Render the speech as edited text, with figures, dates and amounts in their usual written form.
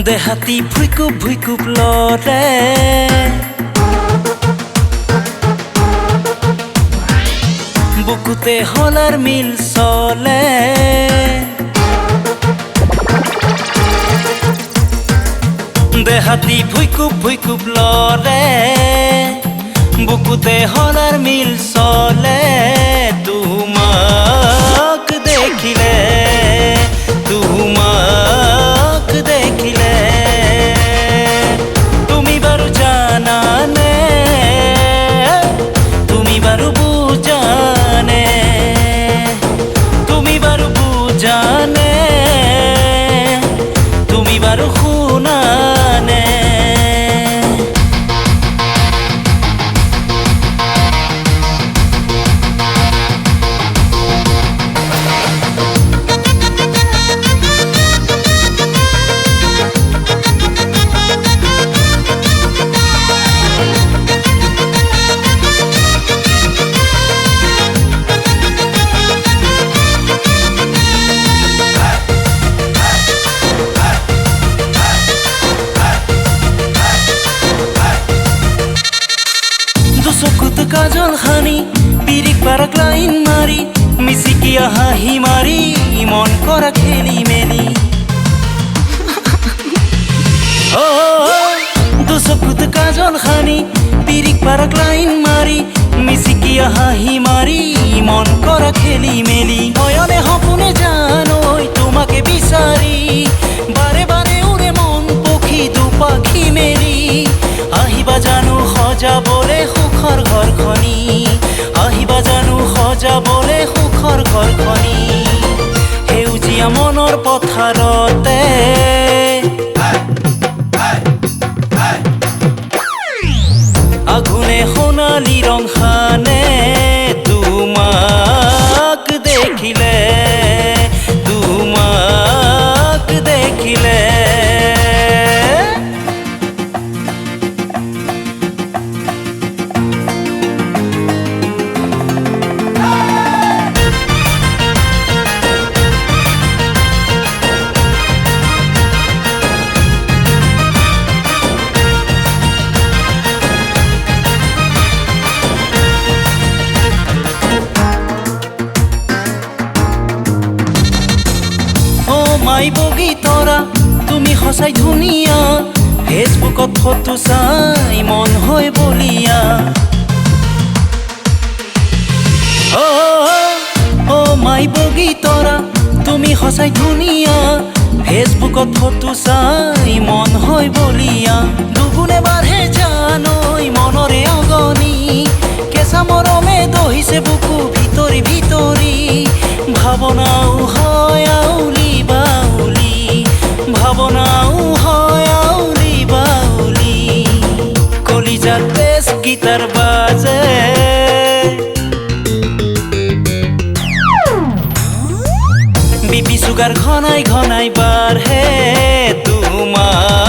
দেহাতি ভুইকুপ ভুইকুপ লৰে বুকুতে হলাৰ মিল চলে দেহাতি ভুইকুপ ভুইকুপ লৰে বুকুতে হলাৰ মিল চলে তোমাক দেখিলে তোমাক দেখিলে তুমি বাৰু জানানে তুমি বাৰু বুজানে তুমি বাৰু বুজানে তুমি বাৰু শুনানে চকুত কাজল হানি পিৰিক পাৰাক লাইন মাৰি মিচিকিয়া হাঁহি মাৰি মন কৰা খেলি মেলি দুচকুত কাজল হানি পিৰিক পাৰাক লাইন মাৰি মিচিকিয়া হাঁহি মাৰি মন কৰা খেলি মেলি নয়নে সপোনে জানৈ তোমাকে বিচাৰি বাৰে বাৰে উৰে মন পক্ষী দুপাখি মেলি আহিবা জানো সজাবলে সুখৰ ঘৰখনি আহিবা জানো সজাবলে সুখৰ ঘৰখনি সেউজীয়া মনৰ পথাৰতে আগুনে সোণালী ৰং সানে তোমাক দেখিলে তোমাক দেখিলে মাই বগী তৰা তুমি সঁচাই ধুনীয়া ফেচবুকত ফটো চাই মন হয় বলিয়া মাই বগী তৰা তুমি সঁচাই ধুনীয়া ফেচবুকত ফটো চাই মন হয় বলিয়া দুগুণে বাঢ়ে জানৈ মনৰে অগনি কেঁচা মৰমে দহিছে বুকু ভিতৰি ভিতৰি ভাৱনাও হয় আউলি বাউলি ভাৱনাও হয় আউলি বাউলি কলিজাত বেছ গীটাৰ বাজে বিপি চুগাৰ ঘনাই ঘনাই বাঢ়ে তোমাক